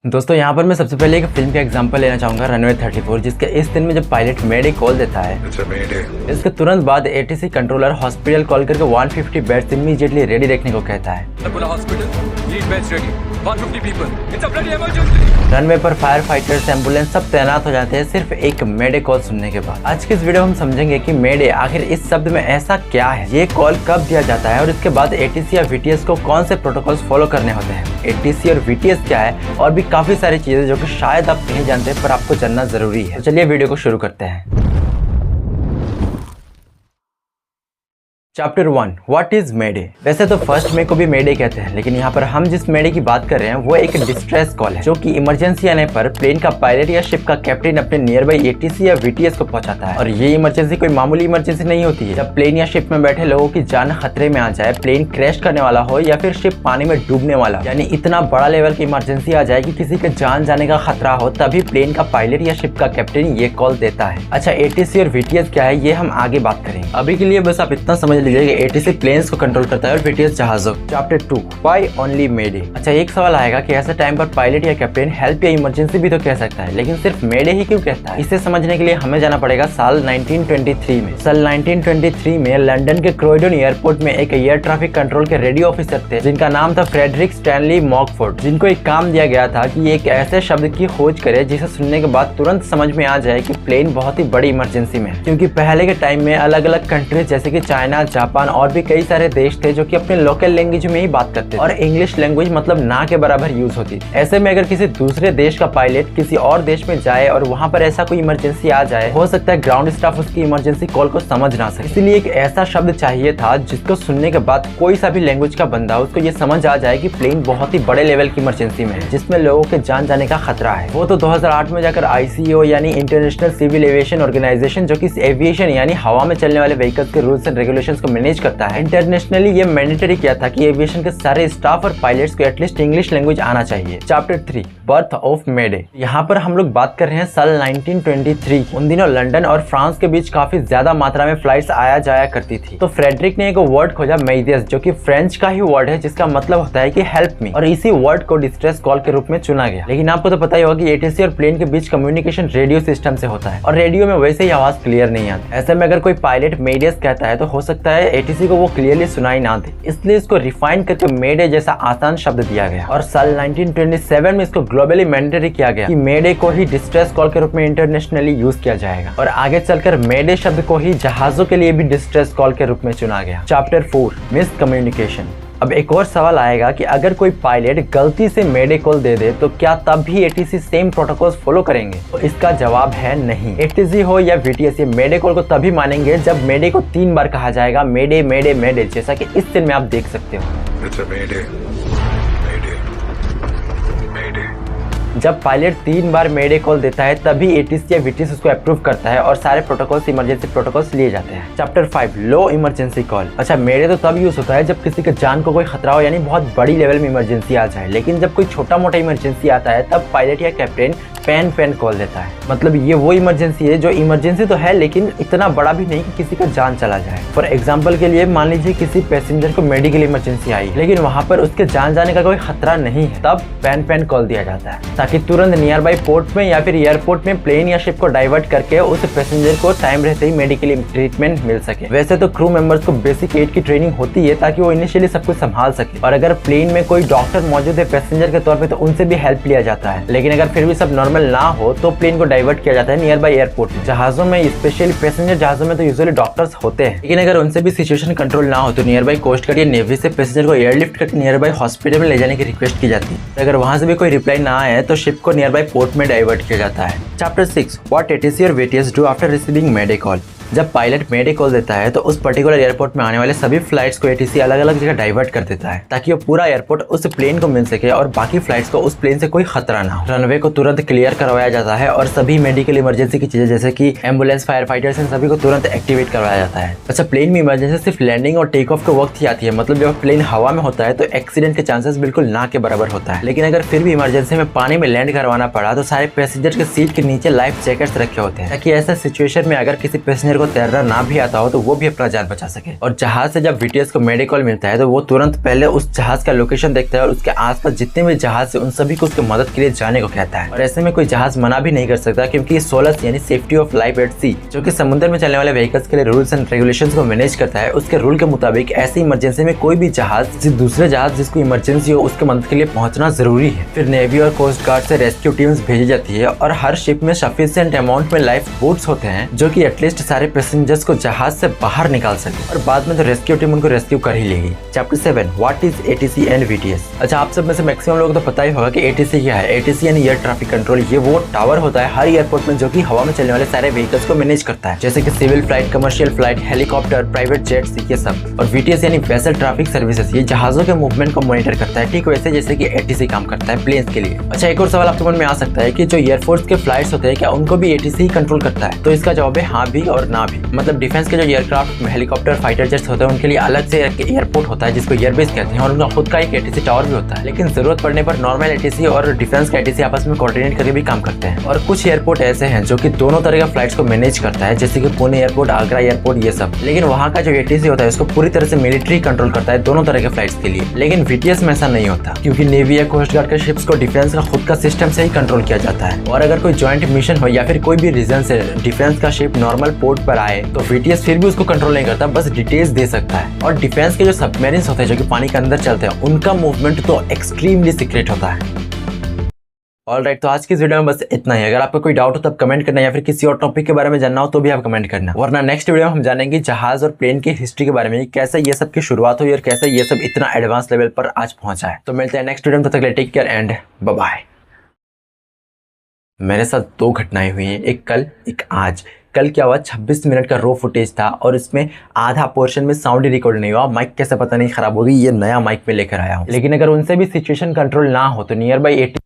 दोस्तों यहाँ पर मैं सबसे पहले एक फिल्म का एग्जांपल लेना चाहूंगा, रनवे 34, जिसके इस दिन में जब पायलट मेडे कॉल देता है, इसके तुरंत बाद एटीसी कंट्रोलर हॉस्पिटल कॉल करके 150 बेड्स इमीडिएटली रेडी रखने को कहता है। रनवे पर फायर फाइटर्स, एम्बुलेंस सब तैनात हो जाते हैं सिर्फ एक मेडे कॉल सुनने के बाद। आज की इस वीडियो में हम समझेंगे कि मेडे आखिर इस शब्द में ऐसा क्या है, ये कॉल कब दिया जाता है और इसके बाद एटीसी या वीटीएस को कौन से प्रोटोकॉल्स फॉलो करने होते हैं, एटीसी और वीटीएस क्या है, और भी काफी सारी चीजें जो कि शायद आप नहीं जानते पर आपको जानना जरूरी है। तो चलिए वीडियो को शुरू करते हैं। चैप्टर 1 व्हाट इज मेडे। वैसे तो फर्स्ट मे को भी मेडे कहते हैं, लेकिन यहाँ पर हम जिस मेडे की बात कर रहे हैं वो एक डिस्ट्रेस कॉल है, जो कि इमरजेंसी आने पर प्लेन का पायलट या शिप का कैप्टन अपने नियर बाई एटीसी या वीटीएस को पहुंचाता है। और ये इमरजेंसी कोई मामूली इमरजेंसी नहीं होती है। जब प्लेन या शिप में बैठे लोगों की जान खतरे में आ जाए, प्लेन क्रैश करने वाला हो या फिर शिप पानी में डूबने वाला, यानी इतना बड़ा लेवल की इमरजेंसी आ जाए कि किसी के जान जाने का खतरा हो, तभी प्लेन का पायलट या शिप का कैप्टन ये कॉल देता है। अच्छा, एटीसी और वीटीएस क्या है ये हम आगे बात करेंगे। अभी के लिए बस आप इतना समझ लीजिए कि एटीसी प्लेन्स को कंट्रोल करता है और वीटीएस जहाजों। चैप्टर 2 व्हाई ओनली मेडे। अच्छा, एक सवाल आएगा कि ऐसे टाइम पर पायलट या कैप्टन हेल्प या इमरजेंसी भी तो कह सकता है, लेकिन सिर्फ मेडे ही क्यों कहता है? इसे समझने के लिए हमें जाना पड़ेगा साल 1923 में। साल 1923 में लंदन के क्रोइडन एयरपोर्ट में एक एयर ट्रैफिक कंट्रोल के रेडियो ऑफिसर थे जिनका नाम था फ्रेडरिक स्टैनली मॉकफोर्ड, जिनको एक काम दिया गया था कि एक ऐसे शब्द की खोज करे जिसे सुनने के बाद तुरंत समझ में आ जाए कि प्लेन बहुत ही बड़ी इमरजेंसी में है। क्योंकि पहले के टाइम में अलग अलग कंट्रीज जैसे कि चाइना, जापान और भी कई सारे देश थे जो कि अपने लोकल लैंग्वेज में ही बात करते थे और इंग्लिश लैंग्वेज मतलब ना के बराबर यूज होती थी। ऐसे में अगर किसी दूसरे देश का पायलट किसी और देश में जाए और वहां पर ऐसा कोई इमरजेंसी आ जाए, हो सकता है ग्राउंड स्टाफ उसकी इमरजेंसी कॉल को समझ ना सके। इसलिए एक ऐसा शब्द चाहिए था जिसको सुनने के बाद कोई सा भी लैंग्वेज का बंदा उसको ये समझ आ जाए कि प्लेन बहुत ही बड़े लेवल की इमरजेंसी में है, जिसमें लोगों के जान जाने का खतरा है। वो तो 2008 में जाकर ICAO यानी इंटरनेशनल सिविल एविएशन ऑर्गेनाइजेशन, जो कि एविएशन यानी हवा में चलने वाले व्हीकल्स के रूल्स एंड रेगुलेशंस को मैनेज करता है, इंटरनेशनली ये मैंडेटरी किया था कि एविएशन के सारे स्टाफ और पायलट्स को एटलीस्ट इंग्लिश लैंग्वेज आना चाहिए। चैप्टर 3 बर्थ ऑफ मेडे। यहाँ पर हम लोग बात कर रहे हैं साल 1923। उन दिनों लंदन और फ्रांस के बीच काफी ज्यादा मात्रा में फ्लाइट्स आया जाया करती थी। तो फ्रेडरिक ने एक वर्ड खोजा, मेडियस, जो कि फ्रेंच का ही वर्ड है जिसका मतलब होता है कि हेल्प मी, और इसी वर्ड को डिस्ट्रेस कॉल के रूप में चुना गया। लेकिन आपको तो पता ही होगा कि एटीसी और प्लेन के बीच कम्युनिकेशन रेडियो सिस्टम से होता है और रेडियो में वैसे ही आवाज क्लियर नहीं आती। ऐसे में अगर कोई पायलट मेडियस कहता है तो हो सकता है एटीसी को वो क्लियरली सुनाई ना दे, इसलिए इसको रिफाइन करके मेडे जैसा आसान शब्द दिया गया। और साल 1927 में इसको ग्लोबली मैंडेटरी किया गया कि मेडे को ही डिस्ट्रेस कॉल के रूप में इंटरनेशनली यूज किया जाएगा। और आगे चलकर मेडे शब्द को ही जहाजों के लिए भी डिस्ट्रेस कॉल के रूप में चुना गया। Chapter 4 miss communication. अब एक और सवाल आएगा कि अगर कोई पायलट गलती से मेडे कॉल दे दे तो क्या तब भी एटीसी सेम प्रोटोकॉल्स फॉलो करेंगे? तो इसका जवाब है नहीं। एटीसी हो या वीटीएस, ये मेडे कॉल को तभी मानेंगे जब मेडे को 3 बार कहा जाएगा, मेडे मेडे मेडे, जैसा कि इस सीन में आप देख सकते हो। जब पायलट 3 बार मेडे कॉल देता है तभी एटीसी या वीटीएस उसको अप्रूव करता है और सारे प्रोटोकॉल्स, इमरजेंसी प्रोटोकॉल्स लिए जाते हैं। चैप्टर 5 लो इमरजेंसी कॉल। अच्छा, मेडे तो तब यूज होता है जब किसी के जान को कोई खतरा हो, यानी बहुत बड़ी लेवल में इमरजेंसी आ जाए। लेकिन जब कोई छोटा मोटा इमरजेंसी आता है तब पायलट या कैप्टन पैन कॉल देता है। मतलब ये वो इमरजेंसी है जो इमरजेंसी तो है लेकिन इतना बड़ा भी नहीं कि किसी का जान चला जाए। फॉर एग्जाम्पल के लिए मान लीजिए किसी पैसेंजर को मेडिकल इमरजेंसी आई लेकिन वहां पर उसके जान जाने का कोई खतरा नहीं है, तब पैन कॉल दिया जाता है ताकि तुरंत नियर बाई पोर्ट में या फिर एयरपोर्ट में प्लेन या शिप को डाइवर्ट करके उस पैसेंजर को टाइम रहते ही मेडिकल ट्रीटमेंट मिल सके। वैसे तो क्रू मेंबर्स को बेसिक एड की ट्रेनिंग होती है ताकि वो इनिशियली सब कुछ संभाल सके, और अगर प्लेन में कोई डॉक्टर मौजूद है पैसेंजर के तौर पे तो उनसे भी हेल्प लिया जाता है। लेकिन अगर फिर भी सब नॉर्मल ना हो तो प्लेन को डाइवर्ट किया जाता है नियर बाई एयरपोर्ट में। जहाजों में, स्पेशली पैसेंजर जहाजों में तो यूजुअली डॉक्टर्स होते हैं, लेकिन अगर उनसे भी सिचुएशन कंट्रोल ना हो तो नियर बाई कोस्ट गार्ड या नेवी से पैसेंजर को एयरलिफ्ट करके नियर बाई हॉस्पिटल में ले जाने की रिक्वेस्ट की जाती है। अगर वहां से भी कोई रिप्लाई ना आए तो शिप को नियर बाई पोर्ट में डाइवर्ट किया जाता है। चैप्टर 6 व्हाट एटीसी और VTS do after receiving mayday call. जब पायलट मेडे कॉल देता है तो उस पर्टिकुलर एयरपोर्ट में आने वाले सभी फ्लाइट्स को एटीसी अलग अलग जगह डाइवर्ट कर देता है ताकि वो पूरा एयरपोर्ट उस प्लेन को मिल सके और बाकी फ्लाइट्स को उस प्लेन से कोई खतरा ना हो। रनवे को तुरंत क्लियर करवाया जाता है और सभी मेडिकल इमरजेंसी की चीजें जैसे कि एम्बुलेंस, फायर फाइटर्स, इन सभी को तुरंत एक्टिवेट करवाया जाता है। अच्छा, प्लेन में इमरजेंसी सिर्फ लैंडिंग और टेक ऑफ के वक्त ही आती है, मतलब जब प्लेन हवा में होता है तो एक्सीडेंट के चांसेस बिल्कुल ना के बराबर होता है। लेकिन अगर फिर भी इमरजेंसी में पानी में लैंड करवाना पड़ा तो सारे पैसेंजर के सीट के नीचे लाइफ जैकेट्स रखे होते हैं ताकि ऐसा सिचुएशन में अगर किसी पैसेंजर को तैरना ना भी आता हो तो वो भी अपना जान बचा सके। और जहाज से जब वीटीएस को मेडी कॉल मिलता है तो वो तुरंत पहले उस जहाज का लोकेशन देखता है और उसके आसपास जितने भी जहाज है उन सभी को उसकी मदद के लिए जाने को कहता है। और ऐसे में कोई जहाज मना भी नहीं कर सकता, क्योंकि सोलस यानी सेफ्टी ऑफ लाइफ एट सी, जो कि समुद्र में चलने वाले व्हीकल्स के लिए रूल्स एंड रेगुलेशंस को मैनेज करता है, उसके रूल के मुताबिक ऐसी इमरजेंसी में कोई भी जहाज दूसरे जहाज जिसको इमरजेंसी हो उसके मदद के लिए पहुंचना जरूरी है। फिर नेवी और कोस्ट गार्ड से रेस्क्यू टीम्स भेजी जाती है और हर शिप में सफिशिएंट अमाउंट में लाइफ बोट्स होते हैं जो कि एटलीस्ट सारे पैसेंजर्स को जहाज से बाहर निकाल सके, और बाद में तो रेस्क्यू टीम उनको रेस्क्यू कर ही लेगी। Chapter 7 what is ATC and VTS. अच्छा, आप सब में से मैक्सिमम लोगों को तो पता ही होगा कि एटीसी क्या है। एटीसी यानी एयर ट्रैफिक कंट्रोल। ये वो टावर होता है हर एयरपोर्ट में जो कि हवा में चलने वाले सारे व्हीकल्स को मैनेज करता है, जैसे कि civil flight, commercial flight, helicopter, private jets, ये सब। और वीटीएस यानी वेसल ट्रैफिक सर्विसेज, ये जहाजों के मूवमेंट को मॉनिटर करता है, ठीक वैसे जैसे कि एटीसी काम करता है प्लेन्स के लिए। अच्छा, एक और सवाल आपके मन में आ सकता है कि जो एयरफोर्स के फ्लाइट्स होते हैं क्या उनको भी एटीसी ही कंट्रोल करता है? तो इसका जवाब है हाँ भी और ना भी। मतलब डिफेंस के जो एयरक्राफ्ट, हेलीकॉप्टर, फाइटर जेट्स होते हैं उनके लिए अलग से एयरपोर्ट होता है जिसको एयरबेस कहते हैं, और उनका खुद का एक एटीसी टावर भी होता है। लेकिन जरूरत पड़ने पर नॉर्मल एटीसी और डिफेंस का एटीसी आपस में कोऑर्डिनेट करके भी काम करते हैं। और कुछ एयरपोर्ट ऐसे हैं जो कि दोनों तरह के फ्लाइट्स को मैनेज करता है, जैसे कि पुणे एयरपोर्ट, आगरा एयरपोर्ट, ये सब। लेकिन वहाँ का जो एटीसी होता है उसको पूरी तरह से मिलिट्री कंट्रोल करता है दोनों तरह के फ्लाइट्स के लिए। लेकिन वीटीएस में ऐसा नहीं होता, क्योंकि नेवी या कोस्ट गार्ड के शिप्स को डिफेंस का खुद का सिस्टम से ही कंट्रोल किया जाता है। और अगर कोई ज्वाइंट मिशन हो या फिर कोई भी रीजन से डिफेंस का शिप नॉर्मल पोर्ट पर आए तो वीटीएस फिर भी उसको कंट्रोल नहीं करता, बस डिटेल्स दे सकता है। और डिफेंस के जो सबमरीन्स होते हैं जो कि पानी के अंदर चलते हैं उनका मूवमेंट तो एक्सट्रीमली सीक्रेट होता है। ऑलराइट, तो आज की इस वीडियो में बस इतना ही। अगर आपका कोई डाउट हो तब कमेंट करना, या फिर किसी और टॉपिक के बारे में जानना हो तो भी आप कमेंट करना। वरना नेक्स्ट वीडियो में हम जानेंगे जहाज और प्लेन की हिस्ट्री के बारे में, कैसे ये सब की शुरुआत हुई और कैसे ये सब इतना एडवांस लेवल पर आज पहुंचा है। तो मिलते हैं नेक्स्ट वीडियो में, तब तक के लिए take care and bye bye. मेरे साथ दो घटनाएं हुई हैं, एक कल एक आज। कल क्या हुआ, 26 मिनट का रो फुटेज था और इसमें आधा पोर्शन में साउंड ही रिकॉर्ड नहीं हुआ। माइक कैसे पता नहीं खराब हो गई, ये नया माइक में लेकर आया हूँ। लेकिन अगर उनसे भी सिचुएशन कंट्रोल ना हो तो नियर बाई 80,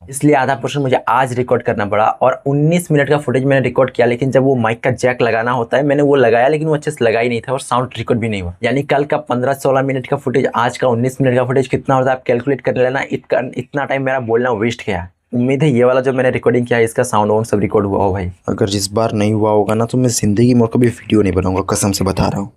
इसलिए आधा पोर्शन मुझे आज रिकॉर्ड करना पड़ा। और 19 मिनट का फुटेज मैंने रिकॉर्ड किया, लेकिन जब वो माइक का जैक लगाना होता है मैंने वो लगाया, लेकिन वो अच्छे से लगा ही नहीं था और साउंड रिकॉर्ड भी नहीं हुआ। यानी कल का 15-16 मिनट का फुटेज, आज का 19 मिनट का फुटेज कितना होता है आप कैलकुलेट कर लेना। इतना टाइम मेरा बोलना वेस्ट गया। उम्मीद है ये वाला जो मैंने रिकॉर्डिंग किया है इसका साउंड वाउंड सब रिकॉर्ड हुआ हो भाई। अगर इस बार नहीं हुआ होगा ना तो मैं जिंदगी में कभी वीडियो नहीं बनाऊंगा, कसम से बता रहा हूँ।